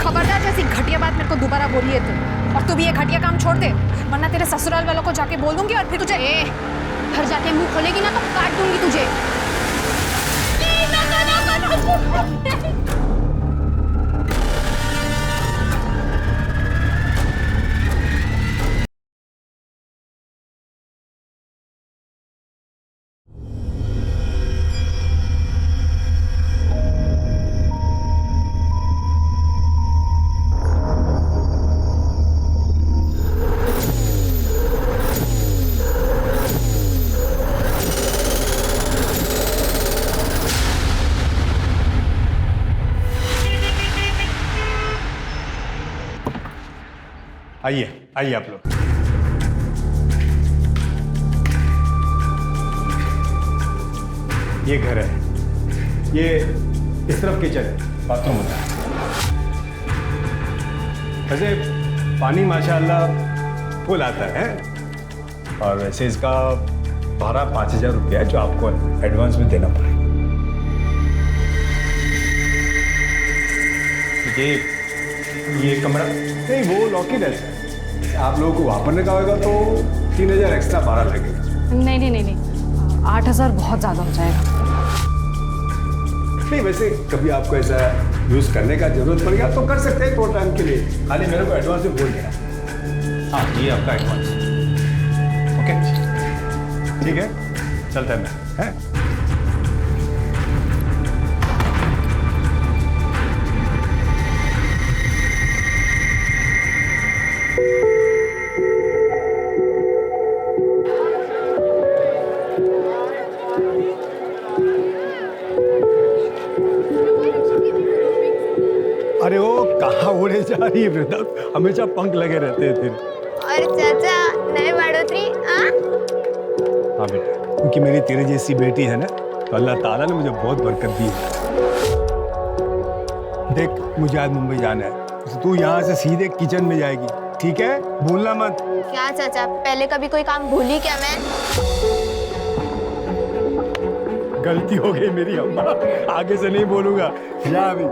खबरदार जैसी घटिया बात मेरे को दोबारा बोली है तू, और तू भी ये घटिया काम छोड़ दे, वरना तेरे ससुराल वालों को जाके बोल दूंगी और फिर तुझे घर जाके मुंह खोलेगी ना तो काट दूंगी तुझे। आइए आइए आप लोग। ये घर है, ये इस तरफ किचन है, बाथरूम होता है। वैसे पानी माशाल्लाह फुल आता है, और वैसे इसका भाड़ा 5,000 रुपया है जो आपको एडवांस में देना पड़ेगा। ये कमरा नहीं, वो लॉकेट है। आप लोगों को वापरने का होगा तो 3,000 एक्स्ट्रा भाड़ा लगेगा। नहीं, 8,000 बहुत ज्यादा हो जाएगा। नहीं, वैसे कभी आपको ऐसा यूज करने का जरूरत पड़ेगा तो कर सकते हैं थोड़ा टाइम के लिए। खाली मेरे को एडवांस में बोल देना। हाँ, ये आपका एडवांस। ओके, ठीक है, चलता है मैं, है? अरे वो कहाँ उड़े जा रही है वृंदा, हमेशा पंख लगे रहते हैं तेरे। और चाचा नए बढ़ोतरी। हाँ बेटा, क्योंकि मेरी तेरे जैसी बेटी है ना, तो अल्लाह ताला ने मुझे बहुत बरकत दी है। देख, मुझे आज मुंबई जाना है, तो तू यहाँ से सीधे किचन में जाएगी, ठीक है? भूलना मत। क्या चाचा, पहले कभी कोई काम भूली क्या मैं? गलती हो गई मेरी अम्मा, आगे से नहीं बोलूंगा। जा अभी।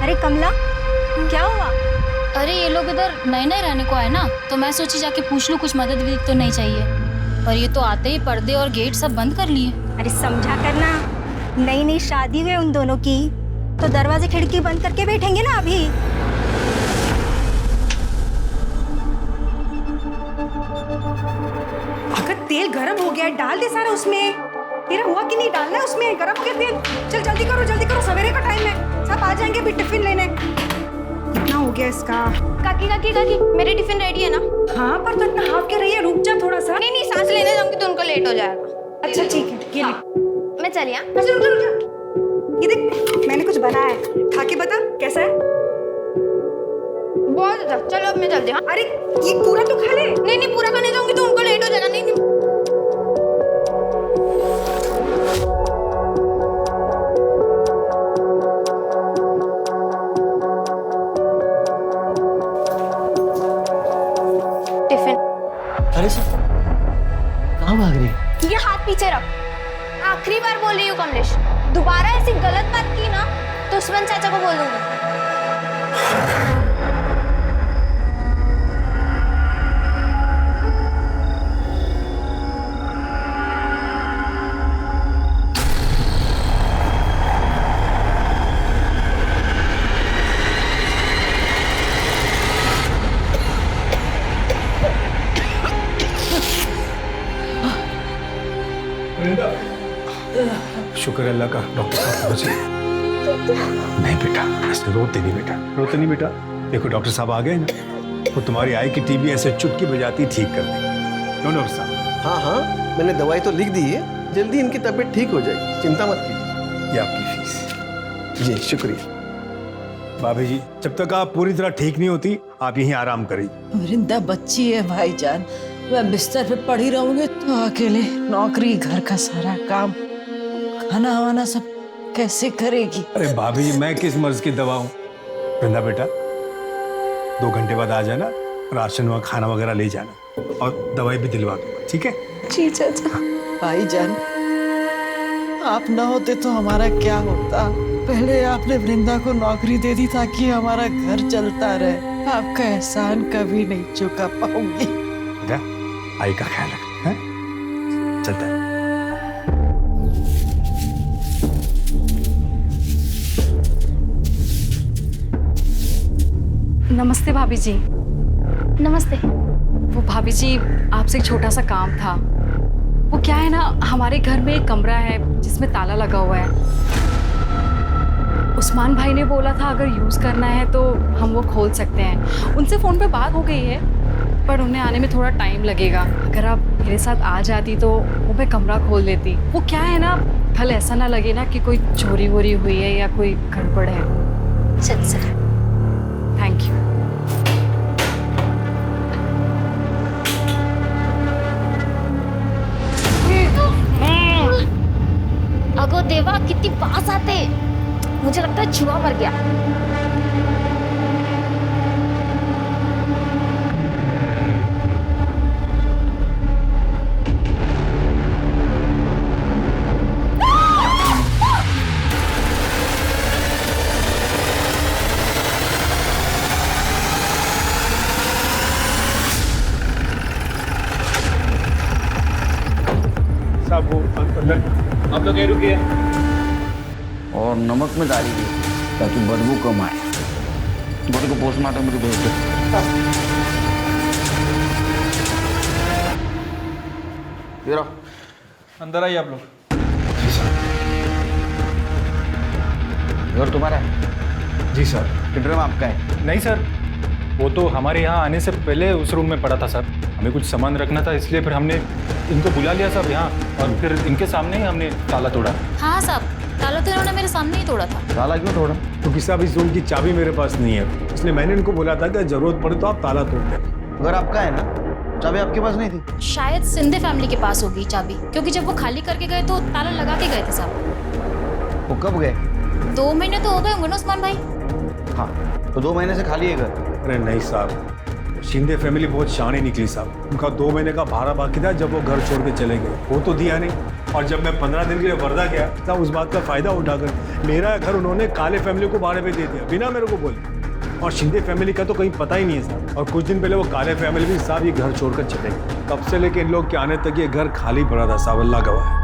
अरे कमला, क्या हुआ? अरे ये लोग इधर नए नए रहने को आए ना, तो मैं सोची जाके पूछ लूं कुछ मदद विदद तो नहीं चाहिए, पर ये तो आते ही पर्दे और गेट सब बंद कर लिए। अरे समझा करना, नई नई शादी हुई उन दोनों की, तो दरवाजे खिड़की बंद करके बैठेंगे ना अभी। अगर तेल गर्म हो गया डाल दे सारा उसमें। तेरा हुआ कि नहीं डालना है उसमें, गर्म हो गया तेल। चल जल्दी करो, सवेरे का टाइम है, सब आ जाएंगे अभी टिफिन लेने। कितना हो गया इसका? काकी मेरी टिफिन रेडी है ना? हाँ, पर तो इतना हाफ के रही है, रुक जा थोड़ा सा। नहीं, सांस लेने जाऊंगी तो उनको लेट हो जाएगा। अच्छा ठीक है, ये ले। मैं चलिए। अच्छा, रुक जा। ये देख, मैंने कुछ बनाया है, खा के बता कैसा है। बहुत अच्छा, चलो अब मैं चलती हूँ। अरे ये पूरा तो खा ले। नहीं, पूरा खाने जाऊंगी तो उनको लेट हो जाएगा। नहीं। टिफिन। अरे सर, कहाँ भाग रही है? ये हाथ पीछे रख। आखिरी बार बोल रही हूँ कमलेश, दोबारा ऐसी गलत बात की ना तो उस्मान चाचा को बोल दूंगी। शुक्र अल्लाह का, डॉक्टर साहब पहुंचे। नहीं बेटा, ऐसे रोते नहीं बेटा। देखो डॉक्टर साहब आ गए ना, वो तुम्हारी आई की टीबी ऐसे चुटकी बजाती ठीक कर देंगे। नो डॉक्टर साहब। हाँ, मैंने दवाई तो लिख दी है, जल्दी इनकी तबीयत ठीक हो जाएगी, चिंता मत कीजिए। ये आपकी फीस। जी शुक्रिया। भाभी जी, जब तक आप पूरी तरह ठीक नहीं होती, आप यहीं आराम करिए। वृंदा बच्ची है भाईजान, मैं बिस्तर पे पड़ी रहूंगी तो अकेले नौकरी, घर का सारा काम, खाना वाना सब कैसे करेगी? अरे भाभी जी, मैं किस मर्ज की दवा हूँ? वृंदा बेटा, 2 घंटे बाद आ जाना, राशन व खाना वगैरह ले जाना। और दवाई भी दिलवा दूंगा, ठीक है? जी चाचा। भाईजान, आप ना होते तो हमारा क्या होता। पहले आपने वृंदा को नौकरी दे दी ताकि हमारा घर चलता रहे। आपका एहसान कभी नहीं चुका पाऊंगी। बेटा, आई का ख्याल रख, हैं? चलता है। नमस्ते भाभी जी। नमस्ते। वो भाभी जी, आपसे एक छोटा सा काम था। वो क्या है ना, हमारे घर में एक कमरा है जिसमें ताला लगा हुआ है। उस्मान भाई ने बोला था अगर यूज़ करना है तो हम वो खोल सकते हैं। उनसे फ़ोन पे बात हो गई है, पर उन्हें आने में थोड़ा टाइम लगेगा। अगर आप मेरे साथ आ जाती तो वो मैं कमरा खोल देती। वो क्या है ना, कल ऐसा ना लगे ना कि कोई चोरी वोरी हुई है या कोई गड़बड़ है। चल सर। Thank you. अगो देवा, कितनी पास आते। मुझे लगता है चूहा मर गया। साहब वो अंदर, आप लोग ये रुकिए। और नमक में डालिए ताकि बदबू कम आए। बॉडी को पोस्टमार्टम में भेज दो। ये रहो, अंदर आइए आप लोग। घर तुम्हारा है? जी सर। बेडरूम आपका है? नहीं सर, वो तो हमारे यहाँ आने से पहले उस रूम में पड़ा था सर। हमें कुछ सामान रखना था, इसलिए फिर हमने इनको बुला लिया सब यहाँ, और फिर इनके सामने ही हमने ताला तोड़ा। हाँ साहब, ताला तो इन्होंने मेरे सामने ही तोड़ा था। ताला क्यों तोड़ा? क्योंकि साहब इस रूम की चाबी मेरे पास नहीं है, इसलिए मैंने इनको बोला था कि जरूरत पड़े तो आप ताला तोड़ दें। घर आपका है ना? चाबी आपके पास नहीं थी? शायद सिंधे फैमिली के पास होगी चाबी, क्योंकि जब वो खाली करके गए तो ताला लगा के गए थे साहब। वो कब गए? 2 महीने तो हो गए होंगे ना उस्मान भाई। हाँ, तो 2 महीने से खाली है घर? अरे नहीं साहब, शिंदे फैमिली बहुत शानी निकली साहब। उनका 2 महीने का भाड़ा बाकी था जब वो घर छोड़ के चले गए, वो तो दिया नहीं। और जब मैं 15 दिन के लिए वर्धा गया तब उस बात का फायदा उठाकर मेरा घर उन्होंने काले फैमिली को भाड़े पे दे दिया बिना मेरे को बोले। और शिंदे फैमिली का तो कहीं पता ही नहीं है साहब। और कुछ दिन पहले वो काले फैमिली भी साहब ये घर छोड़कर चले गए। तब से लेके इन लोग के आने तक ये घर खाली पड़ा था साहब, अल्लाह गवाह है।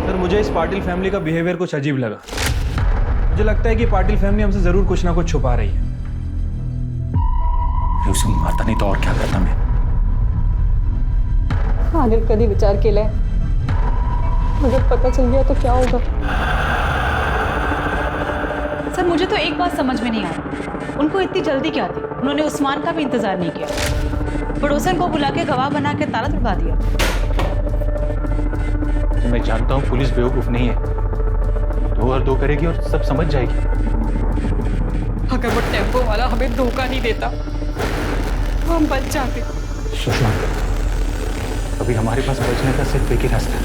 सर, मुझे इस पाटिल फैमिली का बिहेवियर कुछ अजीब लगा। मुझे लगता है कि पाटिल फैमिली हमसे जरूर कुछ ना कुछ छुपा रही है। उसे मारता नहीं तो और क्या करता मैं। आगे कभी विचार केलाय, अगर पता चल गया तो क्या होगा। सर, मुझे तो एक बात समझ में नहीं आई, उनको इतनी जल्दी क्या थी? उन्होंने उस्मान का भी इंतजार नहीं किया, पड़ोसन को बुला के गवाह बना के ताला तुड़वा दिया। मैं जानता हूँ पुलिस बेवकूफ नहीं है, 2 और 2 करेगी और सब समझ जाएगी। अगर वो टेम्पो वाला हमें धोखा नहीं देता तो हम बच जाते। सुषमा, अभी हमारे पास बचने का सिर्फ एक ही रास्ता है।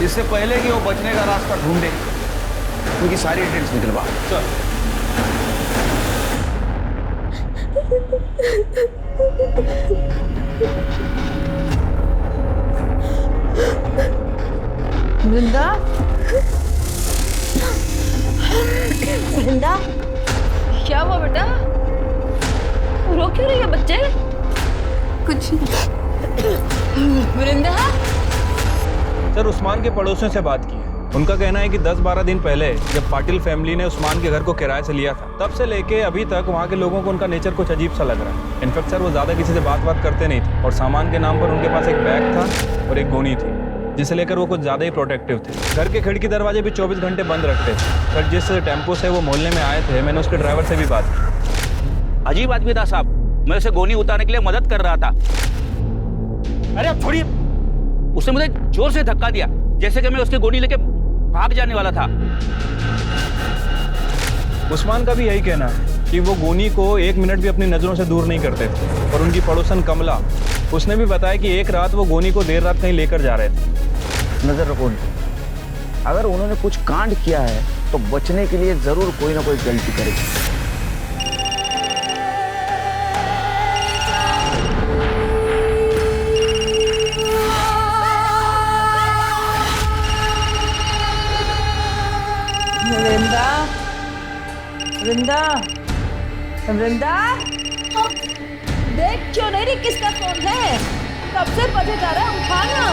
इससे पहले कि वो बचने का रास्ता ढूंढे, उनकी सारी डिटेल्स निकलवा। वृंदा, वृंदा, क्या हुआ बेटा? रो क्यों रही है बच्चे? कुछ वृंदा, सर, उस्मान के पड़ोसियों से बात की है। उनका कहना है कि 10-12 दिन पहले जब पाटिल फैमिली ने उस्मान के घर को किराए से लिया था, तब से लेके अभी तक वहाँ के लोगों को उनका नेचर कुछ अजीब सा लग रहा है। इनफैक्ट सर, वो ज़्यादा किसी से बात करते नहीं थे, और सामान के नाम पर उनके पास एक बैग था और एक गोनी थी, जिसे लेकर वो कुछ ज़्यादा ही प्रोटेक्टिव थे। घर के खिड़की दरवाजे भी 24 घंटे बंद रखते थे। सर, जिस टेम्पो से वो मोहल्ले में आए थे, मैंने उसके ड्राइवर से भी बात की। अजीब आदमी था साहब, मैं उसे गोनी उतारने के लिए मदद कर रहा था। अरे आप छोड़िए, उसने मुझे जोर से धक्का दिया, जैसे कि मैं उसकी गोली लेके भाग जाने वाला था। उस्मान का भी यही कहना है कि वो गोनी को 1 मिनट भी अपनी नज़रों से दूर नहीं करते थे। और उनकी पड़ोसन कमला, उसने भी बताया कि एक रात वो गोनी को देर रात कहीं लेकर जा रहे थे। नजर रखो, अगर उन्होंने कुछ कांड किया है तो बचने के लिए जरूर कोई ना कोई गलती करेगी। वृंदा, वृंदा, वृंदा, देख क्यों नहीं रही किसका फोन है? कब से बजे जा रहा है, उठाना।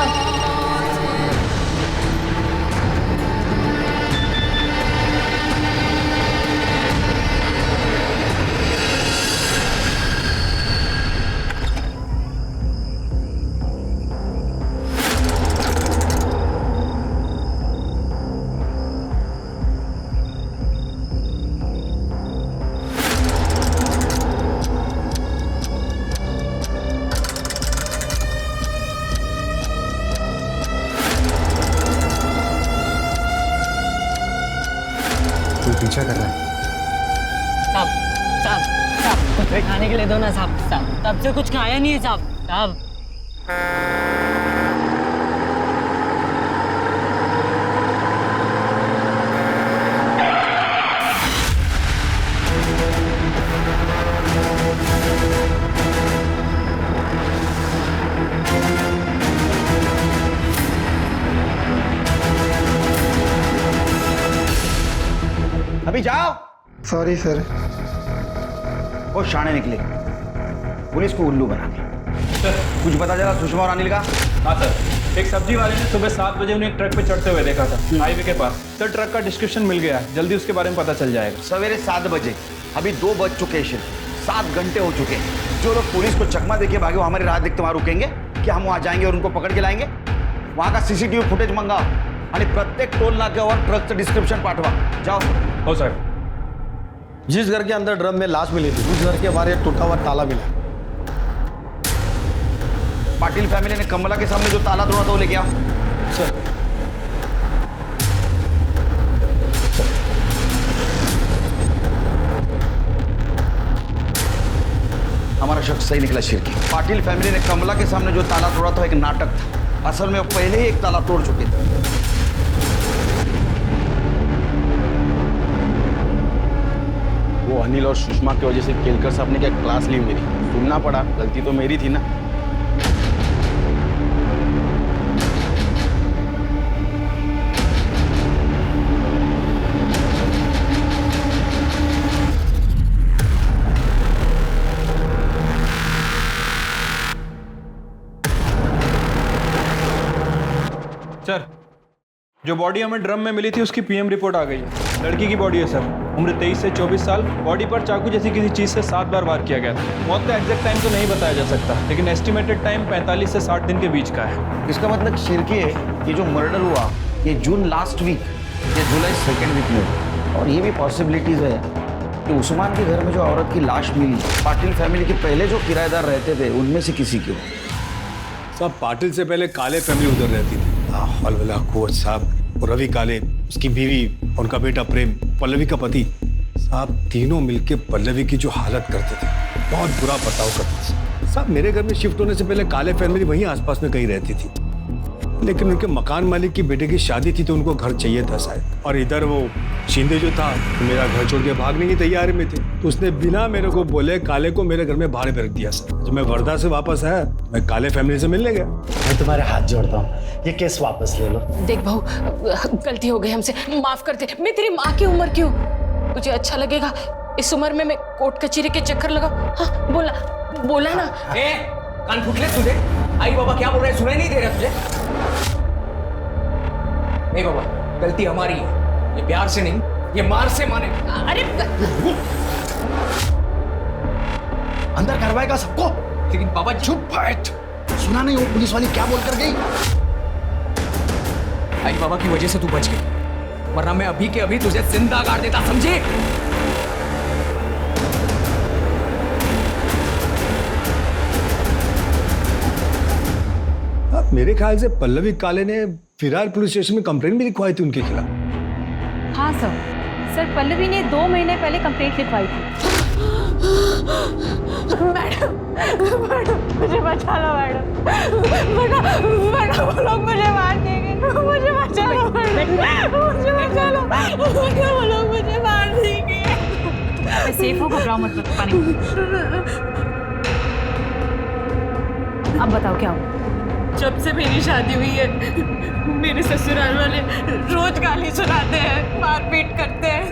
पीछा कर रहा है। साहब, साहब, साहब, कुछ खाने के लिए दो ना साहब। साहब, तब से कुछ खाया नहीं है साहब। साहब, अभी जाओ। Sorry sir. वो शाणे निकले, पुलिस को उल्लू बना के। कुछ पता चला सुषमा और अनिल का? हाँ सर, एक सब्जी वाले ने सुबह 7 बजे उन्हें एक ट्रक पे चढ़ते हुए देखा था हाईवे के पास। सर ट्रक का डिस्क्रिप्शन मिल गया, जल्दी उसके बारे में पता चल जाएगा। सवेरे 7 बजे, अभी 2 बज चुके हैं, 7 घंटे हो चुके हैं। जो लोग पुलिस को चकमा देके भागे वो हमारी राह देखते वहां रुकेंगे कि हम वहां जाएंगे और उनको पकड़ के लाएंगे? वहां का सीसीटीवी फुटेज मंगाओ आणि प्रत्येक टोल नाक्यावर ट्रकचं डिस्क्रिप्शन पाठवा। जाओ। हो सर। जिस घर के अंदर ड्रम में लाश मिली थी उस घर के बाहर एक टूटा हुआ ताला मिला। पाटिल फैमिली ने कमला के सामने जो ताला तोड़ा था वो लेके आओ। सर। हमारा शख्स सही निकला शिरकी। पाटिल फैमिली ने कमला के सामने जो ताला तोड़ा था एक नाटक था। असल में वो पहले ही एक ताला तोड़ चुके थे। वो अनिल और सुषमा की वजह से केलकर साहब ने क्या क्लास ली मेरी, सुनना पड़ा। गलती तो मेरी थी ना। सर, जो बॉडी हमें ड्रम में मिली थी उसकी पीएम रिपोर्ट आ गई है। लड़की की बॉडी है सर, उम्र 23 से 24 साल। बॉडी पर चाकू जैसी किसी चीज़ से 7 बार वार किया गया था। मौत का एग्जैक्ट टाइम तो नहीं बताया जा सकता, लेकिन एस्टिमेटेड टाइम 45 से 60 दिन के बीच का है। इसका मतलब शिरकी है, ये जो मर्डर हुआ ये जून लास्ट वीक या जुलाई 2nd वीक में हुआ। और ये भी पॉसिबिलिटीज है कि उस्मान के घर में जो औरत की लाश मिली पाटिल फैमिली के पहले जो किराएदार रहते थे उनमें से किसी की हो। साहब पाटिल से पहले काले फैमिली उधर रहती थी। अलवला कोच साहब और रवि काले, उसकी बीवी, उनका बेटा प्रेम, पल्लवी का पति। साहब तीनों मिलके पल्लवी की जो हालत करते थे, बहुत बुरा बर्ताव करते थे। साहब मेरे घर में शिफ्ट होने से पहले काले फैमिली वहीं आसपास में कहीं रहती थी, लेकिन उनके मकान मालिक की बेटे की शादी थी तो उनको घर चाहिए था शायद। और इधर वो शिंदे जो था तो मेरा घर छोड़ के भागने की तैयारी में थे, तो उसने बिना मेरे को बोले काले को मेरे घर में भाड़े पे रख दिया। सर जब मैं वर्धा से वापस आया मैं काले फैमिली से मिलने गया। मैं तुम्हारे हाथ जोड़ता हूँ, ये केस वापस ले लो। देख बहू, गलती हो गई हमसे, माफ कर दे। मैं तेरी माँ की उम्र क्यों? तुझे अच्छा लगेगा इस उम्र में मैं कोर्ट कचहरी के चक्कर लगाऊं? हाँ बोला, बोला ना। कान फूट ले तुझे। आई बाबा क्या बोल रहे हैं, सुनाई नहीं दे रहा तुझे? नहीं बाबा, गलती हमारी है। ये प्यार से नहीं, ये मार से माने। अरे अंदर करवाएगा सबको। लेकिन बाबा चुप बैठ। सुना नहीं वो पुलिस वाली क्या बोल कर गई? आई बाबा की वजह से तू बच गई, वरना मैं अभी के अभी तुझे जिंदा गाड़ देता, समझे? मेरे ख्याल से पल्लवी काले ने फिरार पुलिस स्टेशन में कंप्लेंट भी लिखवाई थी उनके खिलाफ। हाँ सर पल्लवी ने 2 महीने पहले कंप्लेंट लिखवाई थी। मैडम मुझे बचा लो मैडम। वो लोग मुझे मार देंगे। मुझे बचा लो मैडम। मुझे बचा लो। वो लोग मुझे मार देंगे। सेफ हो, घबराओ मत, पानी। अब बताओ क्या हो? जब से मेरी शादी हुई है मेरे ससुराल वाले रोज गाली सुनाते हैं, मारपीट करते हैं,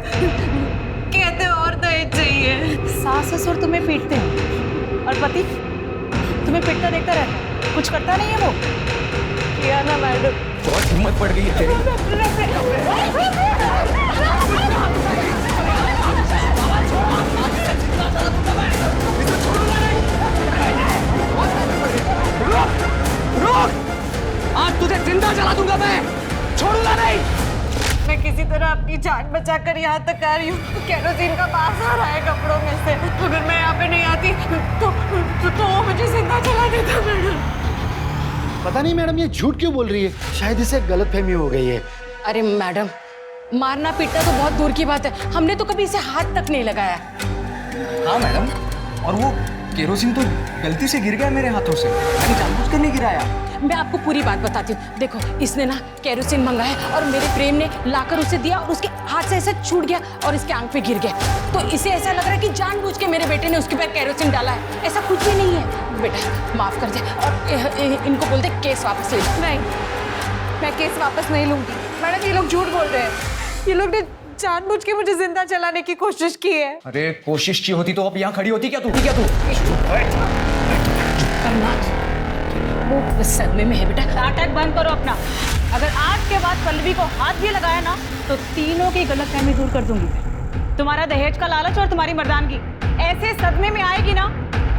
कहते हैं और दहेज चाहिए। सास ससुर तुम्हें पीटते हैं और पति तुम्हें पिटता देखता रहता है, कुछ करता नहीं है वो? किया ना मैडम। बहुत हिम्मत पड़ गई है तेरी। आज तुझे जिंदा जला दूंगा मैं, छोड़ूंगा नहीं। मैं किसी तरह अपनी जान बचाकर यहाँ तक आ रही हूँ। केरोसिन का बास आ रहा है कपड़ों में से। अगर मैं यहाँ पे नहीं आती तो वो मुझे जिंदा जला देता मैडम। पता नहीं मैडम ये झूठ क्यों बोल रही है, शायद इसे गलतफहमी हो गई है। अरे मैडम, मारना पीटना तो बहुत दूर की बात है, हमने तो कभी इसे हाथ तक नहीं लगाया। हाँ मैडम, और वो केरोसिन तो गलती से गिर गया मेरे हाथों से, मैंने जानबूझकर नहीं गिराया। मैं आपको पूरी बात बताती हूँ। देखो, इसने ना केरोसिन मंगाया और मेरे प्रेम ने लाकर उसे दिया और उसके हाथ से ऐसे छूट गया और इसके आंख पे गिर गया। तो इसे ऐसा लग रहा है कि जानबूझ के मेरे बेटे ने उसके पैर केरोसिन डाला है। ऐसा कुछ भी नहीं है। बेटा माफ कर दे और इनको बोल दे केस वापस ले। नहीं, मैं केस वापस नहीं लूंगी। मैडम ये लोग झूठ बोल रहे हैं। ये लोग ने जानबूझ के मुझे जिंदा जलाने की कोशिश की है। अरे कोशिश की होती तो अब यहाँ खड़ी होती क्या तू? वो सदमे में है बेटा। नाटक बंद करो अपना। अगर आज के बाद पल्लवी को हाथ भी लगाया ना तो तीनों की गलतफहमी दूर कर दूंगी। तुम्हारा दहेज का लालच और तुम्हारी मर्दानगी ऐसे सदमे में आएगी ना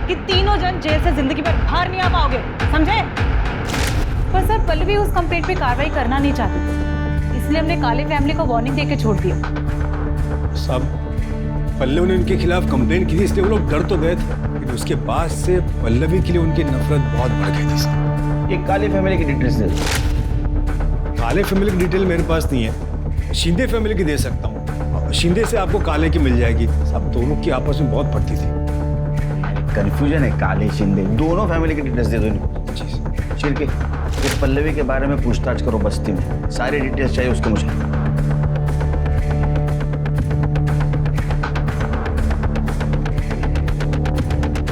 कि तीनों जन जेल से जिंदगी भर बाहर नहीं आ पाओगे, समझे? पर सर पल्लवी उस कंप्लेंट पे कार्रवाई करना नहीं चाहती थी, इसलिए हमने काले फैमिली को वार्निंग देके छोड़ दिया। सब पल्लवी ने उनके खिलाफ कंप्लेंट की थी, इसलिए वो लोग डर तो गए थे, लेकिन उसके बाद से पल्लवी के लिए उनकी नफरत बहुत बढ़ गई थी साहब। ये काले फैमिली की डिटेल्स दे दो। काले फैमिली की डिटेल मेरे पास नहीं है, शिंदे फैमिली की दे सकता हूँ। शिंदे से आपको काले की मिल जाएगी। सब दोनों की आपस में बहुत पड़ती थी। कंफ्यूजन है, काले शिंदे दोनों फैमिली की डिटेल्स दे दो इनको। चिर के इस पल्लवी के बारे में पूछताछ करो बस्ती में, सारी डिटेल्स चाहिए उसको मुझे।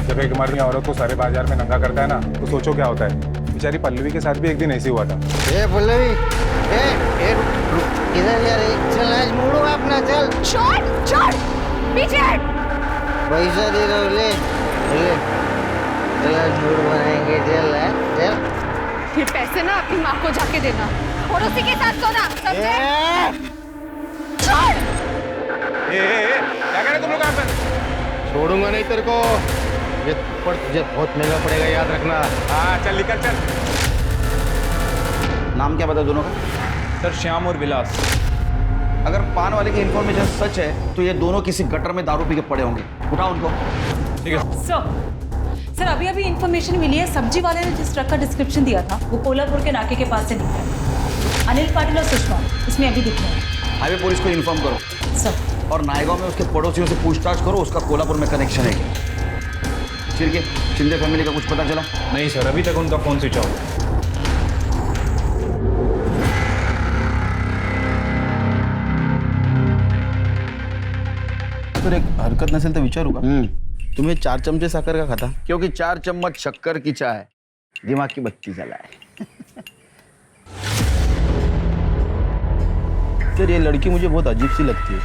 जब एक मर्द औरत को सारे बाजार में नंगा करता है ना, तो सोचो क्या होता है। बेचारी पल्लवी के साथ भी एक दिन ऐसे हुआ था। ए पल्लवी, इधर यार, चल आज मोड़ो अपना, चल। छोड़ पीछे हट। पैसा दे दो, ले ले, चल आज मूड बनाएंगे, चल चल। ये पैसे ना अपनी माँ को जाके देना और उसी के साथ सोना, समझे? छोड़। क्या कह रहे तुम लोग यहाँ पे? छोड़ूंगा नहीं तेरे को, ये थप्पड़ तुझे बहुत महंगा पड़ेगा, याद रखना। हाँ चल निकल चल। नाम क्या बता दोनों का? सर श्याम और विलास। अगर पान वाले की इन्फॉर्मेशन सच है तो ये दोनों किसी गटर में दारू पी के पड़े होंगे। उठाओ उनको। ठीक है सर अभी इन्फॉर्मेशन मिली है, सब्जी वाले ने जिस ट्रक का डिस्क्रिप्शन दिया था वो कोल्हापुर के नाके के पास से निकला। अनिल पाटिल और सुषमा इसमें अभी दिख रहे हैं। हाईवे पुलिस को इन्फॉर्म करो सर। और नायगांव में उसके पड़ोसियों से पूछताछ करो, उसका कोल्हापुर में कनेक्शन है। चिर के शिंदे फैमिली का कुछ पता चला? नहीं सर, अभी तक उनका फोन स्विच ऑफ। तर एक हरकत नसेल तर विचारू का? तुम्ही 4 चमचे साखर का खाता? क्योंकि 4 चम्मच शक्कर की चाय दिमाग की बत्ती जलाए। सर ये लड़की मुझे बहुत अजीब सी लगती है।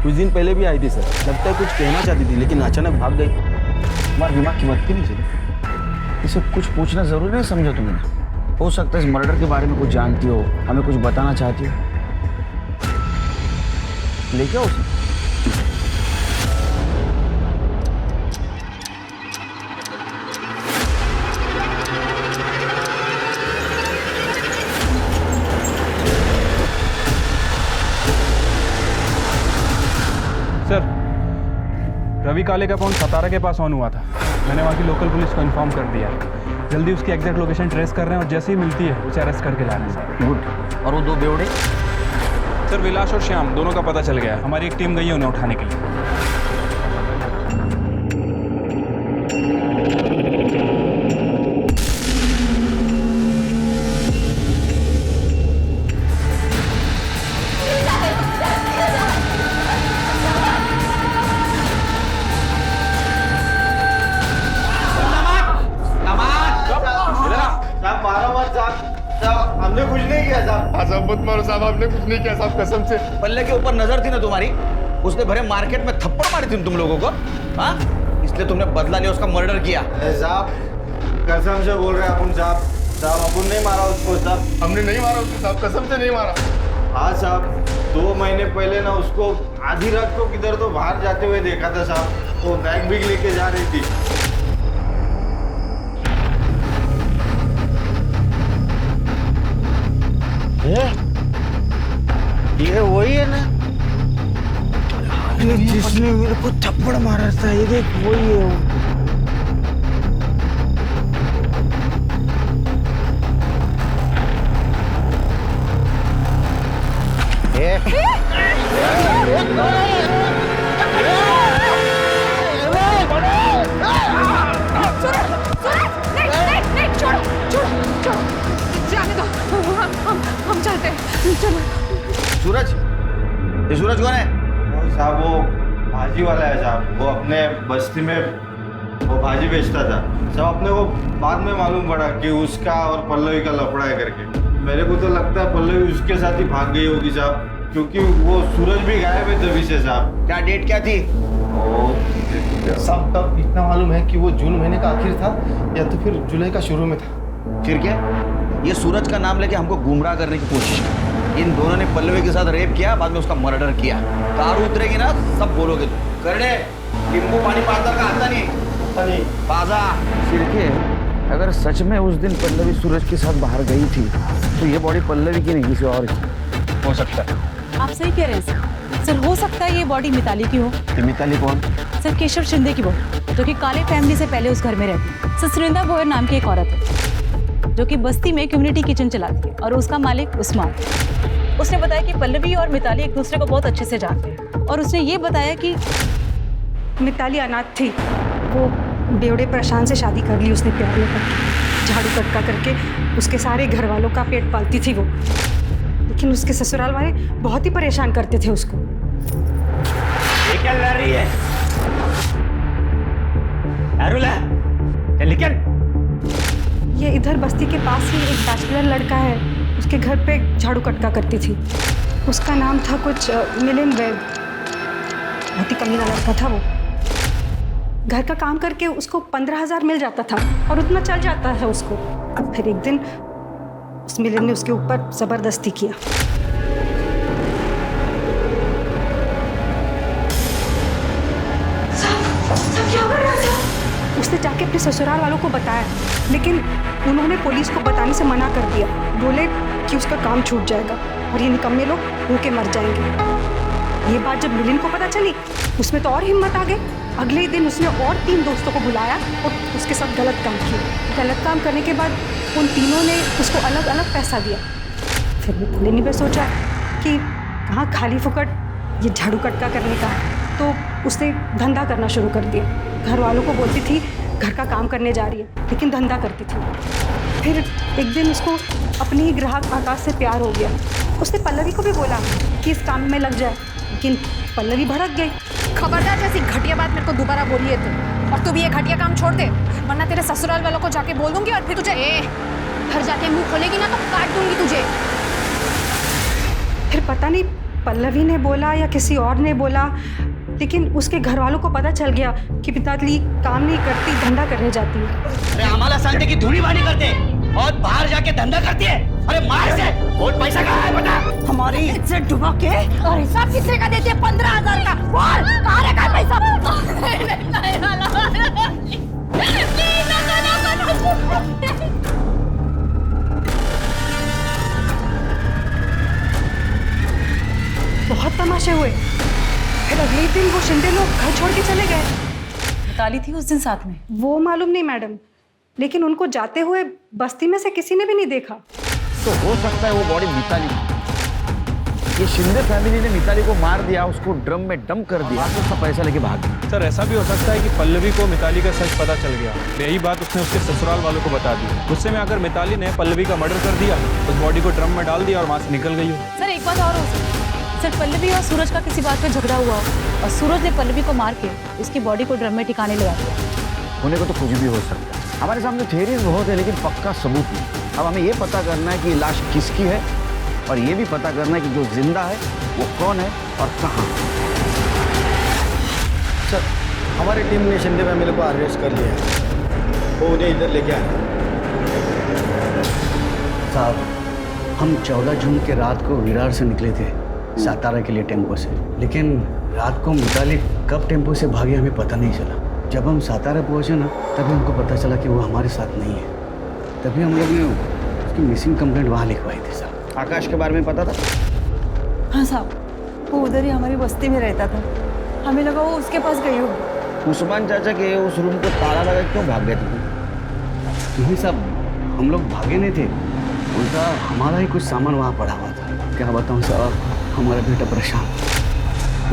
कुछ दिन पहले भी आई थी सर, लगता है कुछ कहना चाहती थी लेकिन अचानक भाग गई। तुम्हारे दिमाग की बत्ती नहीं चली? इसे कुछ पूछना जरूरी नहीं समझा तुमने? हो सकता है इस मर्डर के बारे में कुछ जानती हो, हमें कुछ बताना चाहती हो। लेके आओ उसे। सर रवि काले का फोन सतारा के पास ऑन हुआ था। मैंने वहाँ की लोकल पुलिस को इन्फॉर्म कर दिया। जल्दी उसकी एग्जैक्ट लोकेशन ट्रेस कर रहे हैं और जैसे ही मिलती है उसे अरेस्ट करके ला रहे हैं सर। गुड। और वो दो बेवड़े? सर विलास और श्याम दोनों का पता चल गया है। हमारी एक टीम गई है उन्हें उठाने के लिए। हमने कुछ नहीं किया साहब। साहब मत मारो साहब, हमने कुछ नहीं किया साहब, कसम से। पल्ले के ऊपर नजर थी ना तुम्हारी, उसने भरे मार्केट में थप्पड़ मारी थी तुम लोगों को, हाँ? इसलिए तुमने बदला लिया, उसका मर्डर किया। साहब कसम से बोल रहे हैं अपन साहब, साहब अपन नहीं मारा उसको साहब। हमने नहीं मारा उसको साहब, कसम से नहीं मारा। हाँ साहब, 2 महीने पहले ना उसको आधी रात को किधर तो बाहर जाते हुए देखा था साहब, वो बैग भी लेके जा रही थी। ये वही है ना जिसने मेरे को थप्पड़ मारा था, ये देख वही है वो। हम चलते हैं, चलो। सूरज, ये सूरज कौन है? वो साहब वो भाजी वाला है साहब, वो अपने बस्ती में वो भाजी बेचता था साहब। अपने को बाद में मालूम पड़ा कि उसका और पल्लवी का लफड़ा है करके। मेरे को तो लगता है पल्लवी उसके साथ ही भाग गई होगी साहब, क्योंकि वो सूरज भी गायब है तभी से साहब। क्या डेट क्या थी? साहब तब इतना मालूम है कि वो जून महीने का आखिर था या तो फिर जुलाई का शुरू में था। फिर क्या? ये सूरज का नाम लेके हमको गुमराह करने की कोशिश की। इन दोनों ने पल्लवी के साथ रेप किया, बाद में उसका मर्डर किया। कार उतरेगी ना सब बोलोगे तुम। करने नींबू पानी पाता का आता नहीं बाजा। सिरके, अगर सच में उस दिन पल्लवी सूरज के साथ बाहर गई थी तो ये बॉडी पल्लवी की नहीं किसी और की हो सकता है। आप सही कह रहे हैं सर। सर हो सकता है ये बॉडी मिताली की हो। मिताली कौन? सर केशव शिंदे की बहू, जो कि काले फैमिली से पहले उस घर में रहती। सर सुरिंदा गोयर नाम की एक औरत है जो कि बस्ती में कम्युनिटी किचन चलाती है, और उसका मालिक उस्मान। उसने बताया कि पल्लवी और मिताली एक दूसरे को बहुत अच्छे से जानते हैं, और उसने ये बताया कि मिताली अनाथ थी, वो बेवड़े प्रशांत से शादी कर ली उसने प्यार में करके, झाड़ू कटका करके उसके सारे घर वालों का पेट पालती थी वो। लेकिन उसके ससुराल वाले बहुत ही परेशान करते थे उसको। ये क्या लड़ रही है? अरुला, निकल। ये इधर बस्ती के पास ही एक बैचलर लड़का है, उसके घर पे झाड़ू कटका करती थी। उसका नाम था कुछ मिलिंद वैद। बहुत ही कमीना लड़का था वो। घर का काम करके उसको 15,000 मिल जाता था और उतना चल जाता था उसको। फिर एक दिन उस मिलिंद ने उसके ऊपर जबरदस्ती किया। उसने जाके अपने ससुराल वालों को बताया, लेकिन उन्होंने पुलिस को बताने से मना कर दिया। बोले कि उसका काम छूट जाएगा और ये निकम्मे लोग भूखे मर जाएंगे। ये बात जब मिलिंद को पता चली, उसमें तो और हिम्मत आ गई। अगले ही दिन उसने और 3 दोस्तों को बुलाया और उसके साथ गलत काम किया। गलत काम करने के बाद उन तीनों ने उसको अलग अलग पैसा दिया। फिर मिताली ने सोचा कि कहाँ खाली फुकट ये झाड़ू कटका करने का, तो उसने धंधा करना शुरू कर दिया। घर वालों को बोलती थी घर का काम करने जा रही है, लेकिन धंधा करती थी। फिर एक दिन उसको अपने ही ग्राहक आकाश से प्यार हो गया। उसने पल्लवी को भी बोला कि इस काम में लग जाए, लेकिन पल्लवी भड़क गई। खबरदार जैसी घटिया बात मेरे को दोबारा बोली है तू, और तू भी ये घटिया काम छोड़ दे, वरना तेरे ससुराल वालों को जाके बोल दूंगी और फिर तुझे घर जाके मुंह खोलेगी ना तो काट दूंगी तुझे। फिर पता नहीं पल्लवी ने बोला या किसी और ने बोला, लेकिन उसके घर वालों को पता चल गया कि मिताली काम नहीं करती, धंधा करने जाती है। अरे हमारा शांति की धूली बानी करते और बाहर जाके धंधा करती है। अरे मार से और पैसा कहाँ है बता? हमारी इज्जत डुबा के और हिसाब कितने का देते हैं? 15,000 का। बोल कहाँ रखा है पैसा? बहुत तमाशे हुए। फिर अगले दिन वो शिंदे लोग घर छोड़ के चले गए। मिताली थी उस दिन साथ में? वो मालूम नहीं मैडम, लेकिन उनको जाते हुए बस्ती में से किसी ने भी नहीं देखा। तो हो सकता है वो बॉडी मिताली की। ये शिंदे फैमिली ने मिताली को मार दिया, उसको ड्रम में डंप कर दिया, उसका पैसा लेके भाग गया। सर ऐसा भी हो सकता है कि पल्लवी को मिताली का सच पता चल गया, यही बात उसने उसके ससुराल वालों को बता दी। गुस्से में आकर मिताली ने पल्लवी का मर्डर कर दिया, उस बॉडी को ड्रम में डाल दिया और वहाँ से निकल गई हो। सर एक बात और हो सकती है, सर पल्लवी और सूरज का किसी बात पे झगड़ा हुआ हो और सूरज ने पल्लवी को मार के इसकी बॉडी को ड्रम में ठिकाने लगा दिया। होने को तो कुछ भी हो सकता है। हमारे सामने थ्योरीज बहुत है लेकिन पक्का सबूत नहीं। अब हमें ये पता करना है कि लाश किसकी है और ये भी पता करना है कि जो जिंदा है वो कौन है और कहाँ। सर हमारी टीम ने शिंदे फैमिली को अरेस्ट कर लिया है, वो उन्हें इधर लेके आए। साहब हम 14 जून के रात को विरार से निकले थे सातारा के लिए टेम्पो से, लेकिन रात को मिताली कब टेम्पो से भागे हमें पता नहीं चला। जब हम सातारा पहुंचे ना तभी हमको पता चला कि वो हमारे साथ नहीं है। तभी हम लोग ने उसकी मिसिंग कंप्लेंट वहाँ लिखवाई थी साहब। आकाश के बारे में पता था? हाँ साहब, वो उधर ही हमारी बस्ती में रहता था, हमें लगा वो उसके पास गई होगी। उस्मान चाचा के उस रूम को ताला लगा क्यों भाग गए थे? नहीं साहब हम लोग भागे नहीं थे, उल्टा हमारा ही कुछ सामान वहाँ पड़ा हुआ था। क्या बताऊँ साहब, हमारा बेटा परेशान,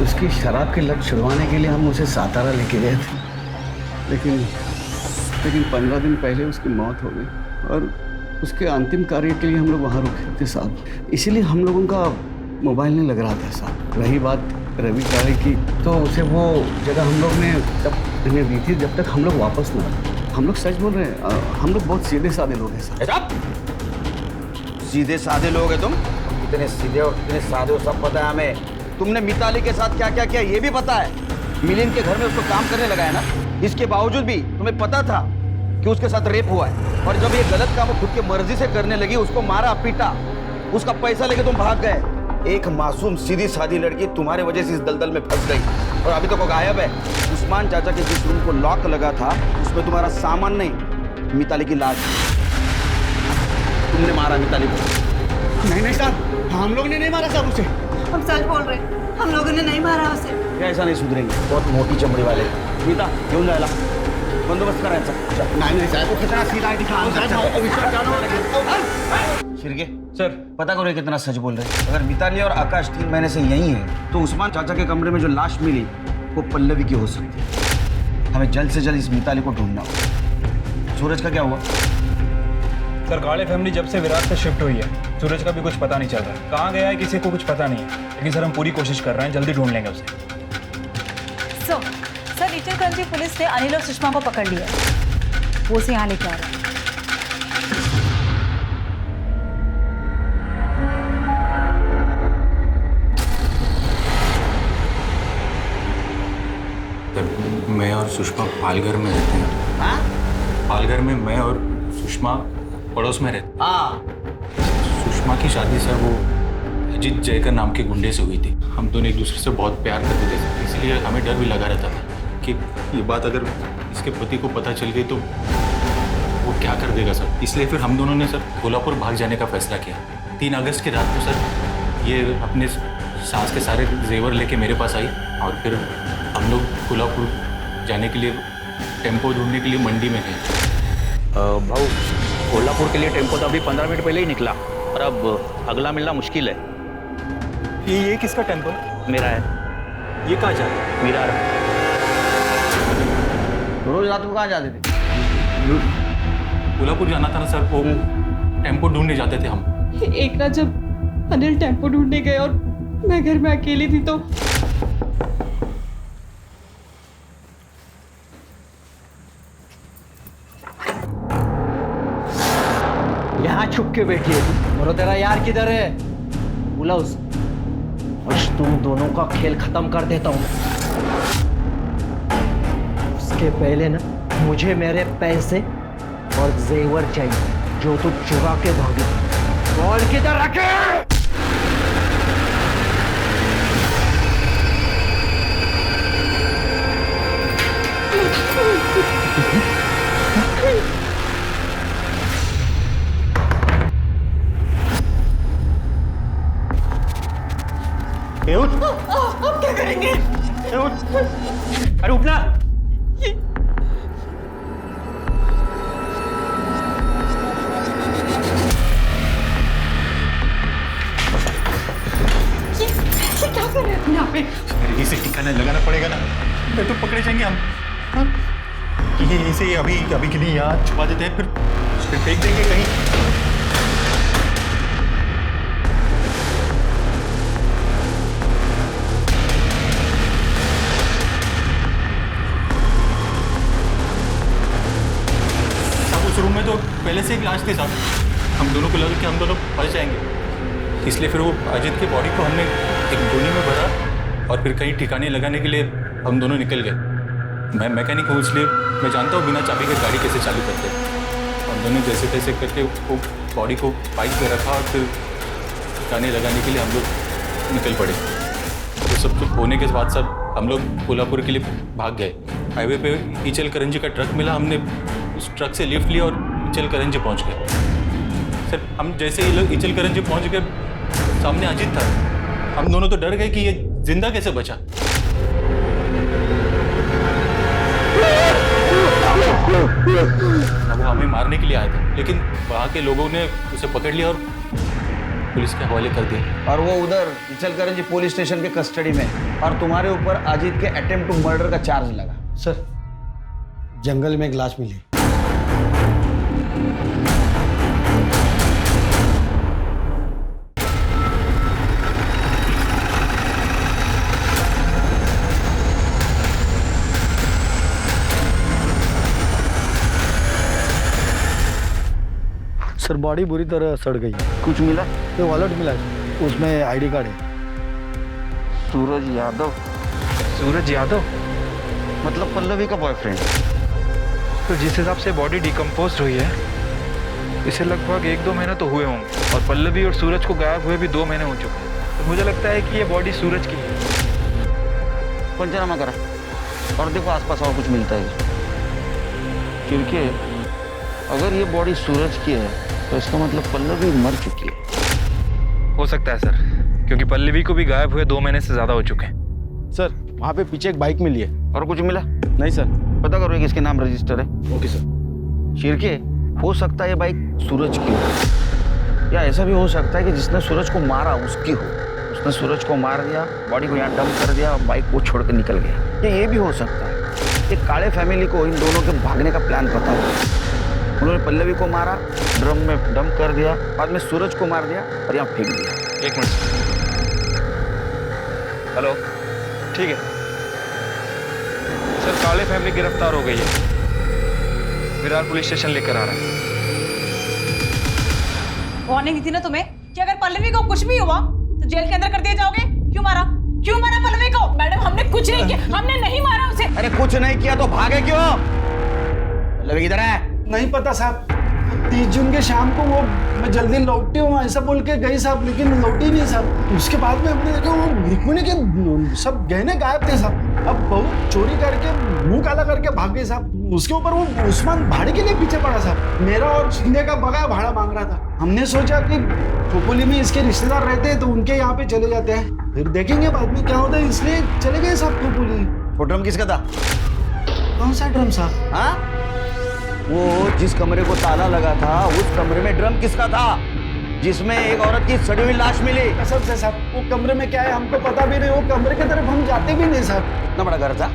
उसकी शराब की लत छुड़वाने के लिए हम उसे सातारा लेके गए थे, लेकिन 15 दिन पहले उसकी मौत हो गई और उसके अंतिम कार्य के लिए हम लोग वहाँ रुके थे साहब। इसीलिए हम लोगों का मोबाइल नहीं लग रहा था साहब। रही बात रवि काले की, तो उसे वो जगह हम लोग ने तब उन्हें दी थी जब तक हम लोग वापस ना आए। हम लोग सच बोल रहे हैं, हम लोग बहुत सीधे साधे लोग हैं साहब। सीधे साधे लोग हैं तुम? कितने सीधे और कितने साधे हो सब पता है हमें। तुमने मिताली के साथ क्या क्या किया ये भी पता है। मिलिंद के घर में उसको काम करने लगा है ना, इसके बावजूद भी तुम्हें पता था कि उसके साथ रेप हुआ है। और जब ये गलत काम खुद की मर्जी से करने लगी, उसको मारा पीटा, उसका पैसा लेके तुम भाग गए। एक मासूम सीधी सादी लड़की तुम्हारे वजह से इस दलदल में फंस गई और अभी तक वो गायब है। उस्मान चाचा के जिस रूम को लॉक लगा था उसमें तुम्हारा सामान नहीं, मिताली की लाश। तुमने मारा मिताली को? नहीं साहब, हम लोग ने नहीं मारा साहब उसे। हम सच बोल रहे हैं, हम लोगों ने नहीं मारा उसे। क्या ऐसा नहीं सुधरेंगे? बहुत मोटी चमड़ी वाले। मीता घेऊन जायला बंदोबस्त करायचा। नहीं साहब, वो कितना सीधा है दिखा। शिरके सर पता करो ये कितना सच बोल रहे हैं। अगर मिताली और आकाश 3 महीने से यही है तो उस्मान चाचा के कमरे में जो लाश मिली वो पल्लवी की हो सकती है। हमें जल्द से जल्द इस मिताली को ढूंढना होगा। सूरज का क्या हुआ? सर काले फैमिली जब से विराट से शिफ्ट हुई है, सूरज का भी कुछ पता नहीं चल रहा है। कहाँ गया है किसी को कुछ पता नहीं है, लेकिन सर हम पूरी कोशिश कर रहे हैं, जल्दी ढूंढ लेंगे उसे। सर रीचलगंज पुलिस ने अनिल और सुषमा को पकड़ लिया, वो उसे यहाँ लेके आ रहा है। मैं और सुषमा पालघर में रहते हैं। हाँ? पालघर में मैं और सुषमा पड़ोस में रहते। हाँ। सुषमा की शादी सर वो अजीत जयकर नाम के गुंडे से हुई थी। हम दोनों एक दूसरे से बहुत प्यार करते थे, इसलिए हमें डर भी लगा रहता था कि ये बात अगर इसके पति को पता चल गई तो वो क्या कर देगा सर। इसलिए फिर हम दोनों ने सर कोल्हापुर भाग जाने का फैसला किया। 3 अगस्त की रात को सर ये अपने सास के सारे जेवर लेके मेरे पास आई और फिर हम लोग कोल्हापुर जाने के लिए टेम्पो ढूंढने के लिए मंडी में गए। भाऊ कोल्हापुर के लिए टेम्पो तो अभी 15 मिनट पहले ही निकला और अब अगला मिलना मुश्किल है। ये किसका टेम्पो? मेरा है। ये कहाँ जा रहा है? मेरा। रोज रात को कहाँ जाते थे? कोल्हापुर जाना था ना सर, वो टेम्पो ढूंढने जाते थे हम। एक रात जब अनिल टेम्पो ढूंढने गए और मैं घर में अकेली थी तो यहाँ छुप के बैठी है। और तेरा यार किधर है? बुला उस। आज तुम दोनों का खेल खत्म कर देता हूँ। उसके पहले ना मुझे मेरे पैसे और जेवर चाहिए जो तू चुरा के भागी। बॉल किधर रखे? अब क्या करेंगे? अरे उठना। अरे इसे ठिकाना लगाना पड़ेगा ना, नहीं तो पकड़े जाएंगे हम। हाँ? ये इसे अभी अभी के लिए यहाँ छुपा देते हैं, फिर फेंक देंगे कहीं। साहब उस रूम में तो पहले से एक लाश थी साहब, हम दोनों को लगा कि हम दोनों फंस जाएंगे, इसलिए फिर वो अजित के बॉडी को हमने एक गोनी में भरा और फिर कहीं ठिकाने लगाने के लिए हम दोनों निकल गए। मैं मैकेनिक हूँ, इसलिए मैं जानता हूँ बिना चाबी के गाड़ी कैसे चालू करते हैं। हम दोनों जैसे तैसे करके वो बॉडी को बाइक पे रखा और फिर ठिकाने लगाने के लिए हम लोग निकल पड़े। तो सब कुछ होने के बाद सब हम लोग कोल्हापुर के लिए भाग गए। हाईवे पे ईचल करंजी का ट्रक मिला, हमने उस ट्रक से लिफ्ट लिया और ईचल करंजी पहुँच गए। सर हम जैसे ही लोग ईचल करंजी पहुँच गए, सामने अजित था। हम दोनों तो डर गए कि ये जिंदा कैसे बचा। अब वो हमें मारने के लिए आया था, लेकिन वहाँ के लोगों ने उसे पकड़ लिया और पुलिस के हवाले कर दिया। और वो उधर इचलकरंजी पुलिस स्टेशन के कस्टडी में, और तुम्हारे ऊपर अजीत के अटेम्प्ट टू मर्डर का चार्ज लगा। सर जंगल में एक लाश मिली। सर बॉडी बुरी तरह सड़ गई। कुछ मिला? ये वॉलेट मिला है, उसमें आईडी कार्ड है। सूरज यादव? सूरज यादव मतलब पल्लवी का बॉयफ्रेंड? तो जिस हिसाब से बॉडी डिकम्पोज हुई है, इसे लगभग 1-2 महीने तो हुए होंगे, और पल्लवी और सूरज को गायब हुए भी 2 महीने हो चुके हैं। तो मुझे लगता है कि ये बॉडी सूरज की है। पंचनामा करा और देखो आसपास और कुछ मिलता है, क्योंकि अगर ये बॉडी सूरज की है तो इसका मतलब पल्लवी मर चुकी है। हो सकता है सर, क्योंकि पल्लवी को भी गायब हुए 2 महीने से ज्यादा हो चुके हैं। सर वहाँ पे पीछे एक बाइक मिली है। और कुछ मिला? नहीं सर। पता करो किसके नाम रजिस्टर है। Okay sir. शिरके, हो सकता है ये बाइक सूरज की हो, या ऐसा भी हो सकता है कि जिसने सूरज को मारा उसकी हो। उसने सूरज को मार दिया, बॉडी को यहाँ डंप कर दिया और बाइक को छोड़ कर निकल गया। ये भी हो सकता है कि काले फैमिली को इन दोनों के भागने का प्लान पता हो। उन्होंने पल्लवी को मारा, ड्रम में डंप कर दिया, बाद में सूरज को मार दिया और यहाँ फेंक दिया। 1 मिनट। हेलो, ठीक है सर, काले फैमिली गिरफ्तार हो गई है, विरार पुलिस स्टेशन लेकर आ रहा है। वार्निंग दी थी ना तुम्हें कि अगर पल्लवी को कुछ भी हुआ तो जेल के अंदर कर दिए जाओगे। क्यों मारा पल्लवी को? मैडम हमने कुछ नहीं किया, हमने नहीं मारा उसे। अरे कुछ नहीं किया तो भागे क्यों? पल्लवी किधर है? नहीं पता साहब, 30 जून के शाम को वो मैं जल्दी लौटी हूँ ऐसा बोल के गई साहब, लेकिन लौटी नहीं साहब। उसके बाद में हमने देखा वो रुक्मिणी के सब गहने गायब थे साहब। अब बहू चोरी करके मुंह काला करके भाग गई साहब। उसके ऊपर वो उस्मान भाड़े के लिए पीछे पड़ा साहब। मेरा और शिंदे का बगाया भाड़ा मांग रहा था। हमने सोचा कि खोपोली में इसके रिश्तेदार रहते हैं तो उनके यहाँ पे चले जाते हैं, फिर देखेंगे बाद में क्या होता है, इसलिए चले गए साहब खोपोली। वो ड्रम किसका था? कौन सा ड्रम साहब? हाँ, वो जिस कमरे को ताला लगा था उस कमरे में ड्रम किसका था जिसमें एक औरत की सड़ी हुई लाश मिली? कसम से साहब, वो कमरे में क्या है हमको पता भी नहीं। वो कमरे की तरफ हम जाते भी नहीं साहब। इतना बड़ा घर था,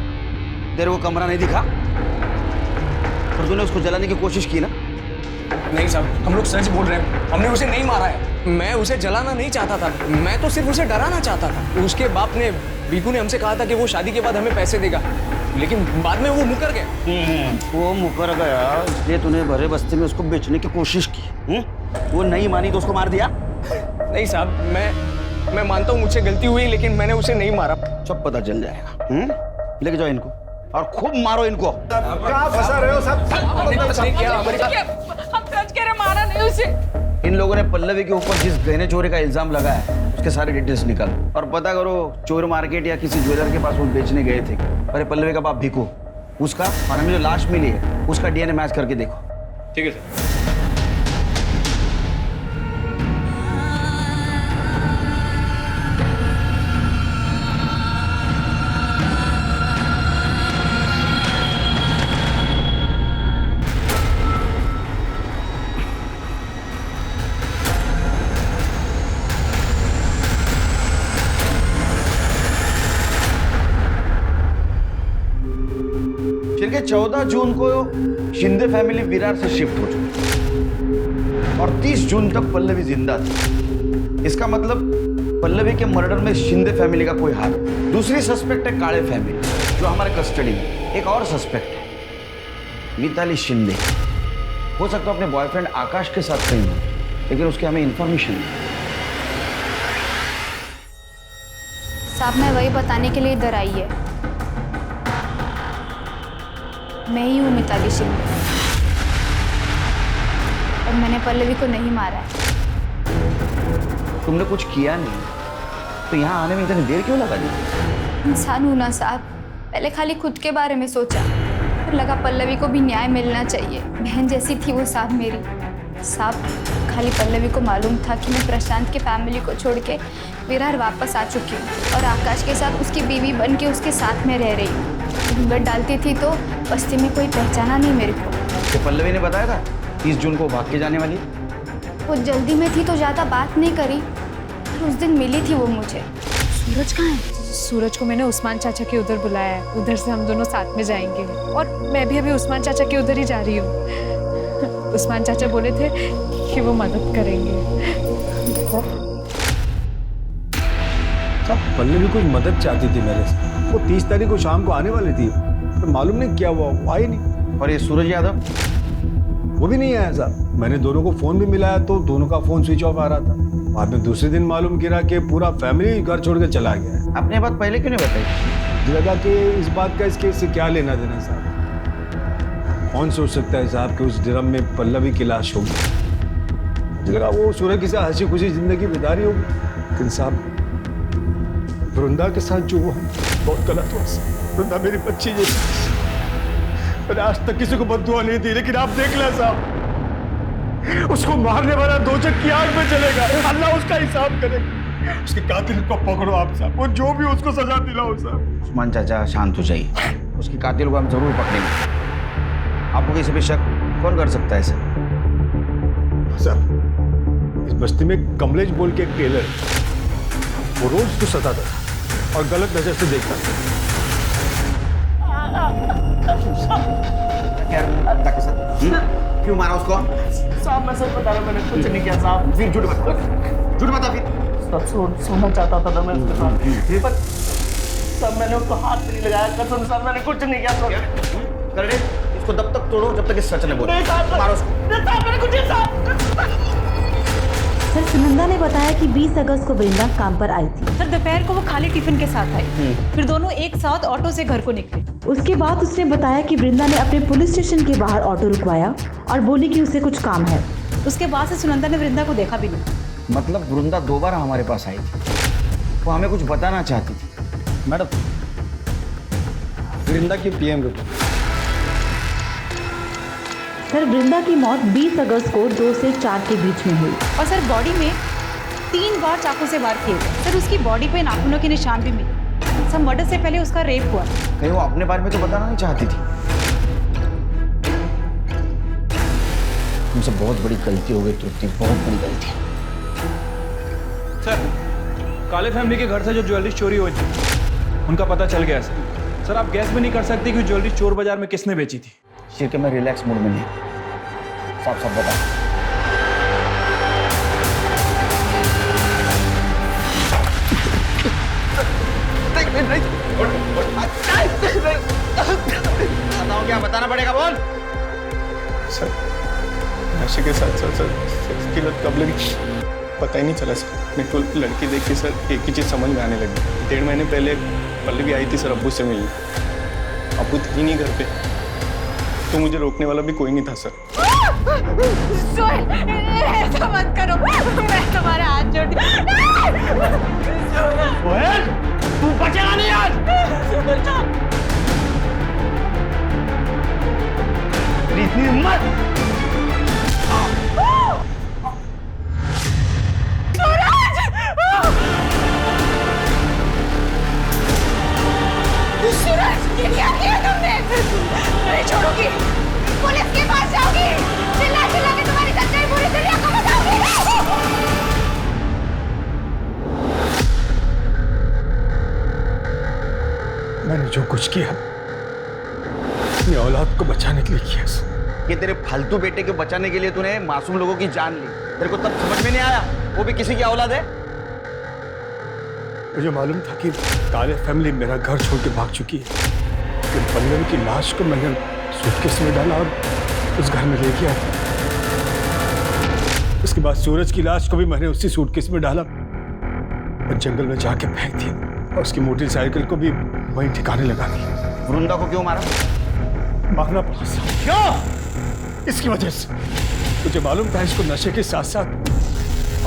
तेरे को कमरा नहीं दिखा? पर तूने उसको जलाने की कोशिश की ना? नहीं साहब, हम लोग सच बोल रहे हैं, हमने उसे नहीं मारा है। मैं उसे जलाना नहीं चाहता था, मैं तो सिर्फ उसे डराना चाहता था। उसके बाप ने, बीकू ने हमसे कहा था कि वो शादी के बाद हमें पैसे देगा, लेकिन बाद में वो मुकर गया। वो मुकर गया इसलिए तूने भरे बस्ती में उसको बेचने की कोशिश की। वो नहीं मानी तो उसको मार दिया? नहीं साहब, मैं मानता हूँ मुझसे गलती हुई, लेकिन मैंने उसे नहीं मारा। सब पता चल जाएगा। लेके जाओ इनको और खूब मारो इनको। कहाँ फंसा रहे हो सब? हम सच कह रहे, मारा नहीं उसे। इन लोगों ने पल्लवी के ऊपर जिस गहने चोरी का इल्जाम लगाया है उसके सारे डिटेल्स निकालो और पता करो चोर मार्केट या किसी ज्वेलर के पास वो बेचने गए थे। अरे पल्लवी का बाप भीखू, उसका और हमें जो लाश मिली है उसका डीएनए मैच करके देखो। ठीक है सर। देखिए 14 जून को शिंदे फैमिली विरार से शिफ्ट हो चुकी और 30 जून तक पल्लवी जिंदा थी। इसका मतलब पल्लवी के मर्डर में शिंदे फैमिली का कोई हाथ। दूसरी सस्पेक्ट है काळे फैमिली जो हमारे कस्टडी में। एक और सस्पेक्ट है मिताली शिंदे। हो सकता है अपने बॉयफ्रेंड आकाश के साथ कहीं हो, लेकिन उसकी हमें इंफॉर्मेशन नहीं। साहब मैं वही बताने के लिए इधर आई है। मैं ही हूँ मिताली शिंदे और मैंने पल्लवी को नहीं मारा है। तुमने कुछ किया नहीं तो यहाँ आने में इतनी देर क्यों लगा दी? इंसान हूं ना साहब, पहले खाली खुद के बारे में सोचा, फिर लगा पल्लवी को भी न्याय मिलना चाहिए। बहन जैसी थी वो साहब मेरी। साहब खाली पल्लवी को मालूम था कि मैं प्रशांत के फैमिली को छोड़ के विरार वापस आ चुकी हूँ और आकाश के साथ उसकी बीवी बन के उसके साथ में रह रही हूँ। घूंघट डालती थी तो बस्ती में कोई पहचाना नहीं मेरे को। तो पल्लवी ने बताया था 30 जून को भाग के जाने वाली। वो जल्दी में थी तो ज़्यादा बात नहीं करी, पर उस दिन मिली थी वो मुझे। सूरज कहाँ है? सूरज को मैंने उस्मान चाचा के उधर बुलाया है, उधर से हम दोनों साथ में जाएंगे और मैं भी अभी उस्मान चाचा के उधर ही जा रही हूँ। उस्मान चाचा बोले थे कि वो मदद करेंगे। सब पल्लवी कोई मदद चाहती थी मेरे से। वो 30 तारीख को शाम को आने वाली थी, पर मालूम नहीं क्या हुआ, वो आई नहीं। और ये सूरज यादव वो भी नहीं आया साहब। मैंने दोनों को फोन भी मिलाया तो दोनों का फोन स्विच ऑफ आ रहा था। बाद में दूसरे दिन मालूम गिरा कि पूरा फैमिली घर छोड़ के चला गया है। आपने बात पहले क्यों नहीं बताई? मुझे लगा कि इस बात का इसके से क्या लेना देना साहब। कौन सोच सकता है साहब कि उस ड्रम में पल्लवी की लाश होगी। मुझे लगा वो सूरज के साथ हंसी खुशी जिंदगी बितारी होगी, लेकिन साहब वृंदा के साथ जो हुआ बहुत गलत हुआ। वृंदा मेरी बच्ची जैसी। मैंने आज तक किसी को बद्दुआ नहीं दी, लेकिन आप देख लें साहब, उसको मारने वाला दोजख की आग में चलेगा। अल्लाह उसका हिसाब करेगा। उसके कातिल को पकड़ो आप साहब, वो जो भी उसको सजा दिलाओ साहब। उस्मान चाचा शांत हो जाइए, उसकी कातिल को हम जरूर पकड़ेंगे। आपको किसी पे शक कौन कर सकता है सर? इस बस्ती में कमलेश बोल के एक टेलर, वो रोज उसको सताता था और गलत नजर से देखता था। क्यों मारा उसको? साहब मैं सच बता रहा हूं, मैंने कुछ नहीं किया साहब। फिर झूठ बता फिर। सब सोना चाहता था मैं उसके साथ, पर सब मैंने उसको हाथ भी नहीं लगाया। कसम साहब मैंने कुछ नहीं किया। कर दे इसको, तब तक तोड़ो जब तक ये सच न बोले। मारो उसको। मैंने कुछ नहीं साहब। सर सुनंदा ने बताया कि 20 अगस्त को वृंदा काम पर आई थी। सर दोपहर को वो खाली टिफिन के साथ आई, फिर दोनों एक साथ ऑटो से घर को निकले। उसके बाद उसने बताया कि वृंदा ने अपने पुलिस स्टेशन के बाहर ऑटो रुकवाया और बोली कि उसे कुछ काम है। उसके बाद से सुनंदा ने वृंदा को देखा भी नहीं। मतलब वृंदा दोबारा हमारे पास आई थी, वो हमें कुछ बताना चाहती थी। मैडम वृंदा की PM रिपोर्ट। सर वृंदा की मौत 20 अगस्त को 2 से 4 के बीच में हुई और सर बॉडी में 3 बार चाकू से वार किए गए। सर उसकी बॉडी पे नाखूनों के निशान भी मिले। सर मर्डर से पहले उसका रेप हुआ। कहीं वो अपने बारे में तो बताना नहीं चाहती थी। तुमसे बहुत बड़ी गलती हो गई तृप्ति, बहुत बड़ी गलती। सर काले फैमिली के घर से जो ज्वेलरी चोरी हुई थी उनका पता चल गया सर। सर आप गैस भी नहीं कर सकते कि ज्वेलरी चोर बाजार में किसने बेची थी। शिरके में रिलैक्स मूड में नहीं, साफ साफ बता। बताओ क्या बताना पड़ेगा, बोल। सर नशे के साथ साथ सर सेक्स की लत कब लगी पता ही नहीं चला सर। मेरे को लड़की देख के सर एक ही चीज़ समझ में आने लगी। 1.5 महीने पहले पल्लवी आई थी सर अब्बू से मिलने। अब्बू थी नहीं घर पे, तो मुझे रोकने वाला भी कोई नहीं था सर। सोहेल ऐसा मत करो, मैं तुम्हारे हाथ जोड़ती हूँ। सोहेल तू बचेगा नहीं आज। इतनी हिम्मत। सूरज ये क्या किया तुमने? नहीं छोड़ूंगी, पुलिस के पास जाऊंगी, चिल्ला चिल्ला के तुम्हारी सच्चाई पूरी दुनिया को बताऊंगी। मैंने जो कुछ किया अपनी औलाद को बचाने के लिए किया। ये तेरे फालतू बेटे को बचाने के लिए तूने मासूम लोगों की जान ली। तेरे को तब समझ में नहीं आया वो भी किसी की औलाद है। मुझे मालूम था कि काले फैमिली मेरा घर छोड़ के भाग चुकी है, लेकिन पल्लवी की लाश को मैंने सूटकेस में डाला और उस घर में ले गया। उसके बाद सूरज की लाश को भी मैंने उसी सूटकेस में डाला और जंगल में जाके फेंक दिया और उसकी मोटरसाइकिल को भी वहीं ठिकाने लगा दिया। वृंदा को क्यों मारा? मारना पड़ा। क्यों? इसकी वजह से मुझे मालूम था इसको नशे के साथ साथ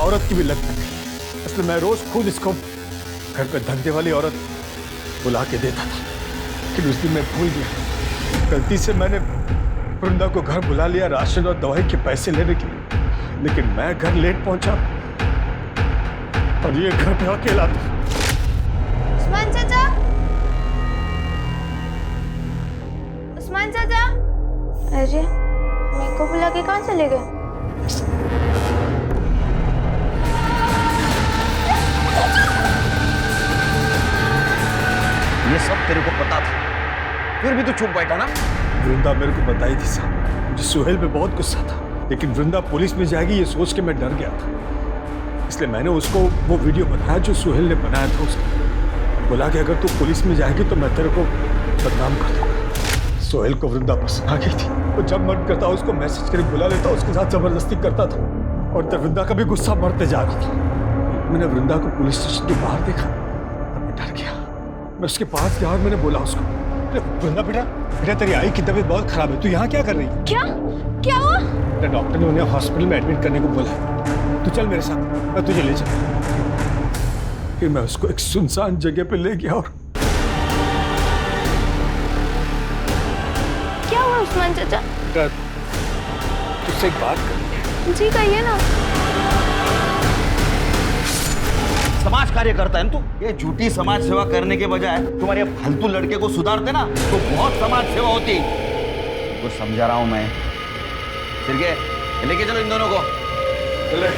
औरत की भी लत लगी, इसलिए मैं रोज खुद इसको घर पे धंधे वाली औरत बुला के देता था। लेकिन उस दिन मैं भूल गया, गलती से मैंने वृंदा को घर बुला लिया राशन और दवाई के पैसे लेने के लिए, लेकिन मैं घर लेट पहुंचा और ये घर पे अकेला था। उस्मान चाचा, उस्मान चाचा, अरे मेरे को बुला के कहाँ चले गए? ये सब तेरे को पता था, फिर भी तू चुप बैठा ना? वृंदा मेरे को बताई थी साहब, मुझे सुहेल पे बहुत गुस्सा था, लेकिन वृंदा पुलिस में जाएगी ये सोच के मैं डर गया था। इसलिए मैंने उसको वो वीडियो बनाया जो सुहेल ने बनाया था उसका, बोला कि अगर तू पुलिस में जाएगी तो मैं तेरे को बदनाम कर दूंगा। सुहेल को वृंदा पसंद आ गई थी, वो जब मन करता उसको मैसेज करके बुला लेता, उसके साथ जबरदस्ती करता था और तब वृंदा का भी गुस्सा बढ़ते जा रहा था। मैंने वृंदा को पुलिस स्टेशन के बाहर देखा और मैं डर गया। मैं उसके पास गया और मैंने बोला उसको, वृंदा बेटा बेटा तेरी आई की तबीयत बहुत खराब है, तू यहाँ क्या कर रही है? क्या क्या हुआ? डॉक्टर ने उन्हें हॉस्पिटल में एडमिट करने को बोला, तू चल मेरे साथ, मैं तुझे ले चलूं। फिर मैं उसको एक सुनसान जगह पे ले गया और क्या हुआ उस्मान चाचा? तुझसे एक बात करनी है। जी कहिए ना। समाज कार्य करता है ना तू? ये झूठी समाज सेवा करने के बजाय तुम्हारे फालतू लड़के को सुधारते ना तो बहुत समाज सेवा होती। कुछ समझा रहा हूं मैं। फिर के लेके चलो इन दोनों को। चले।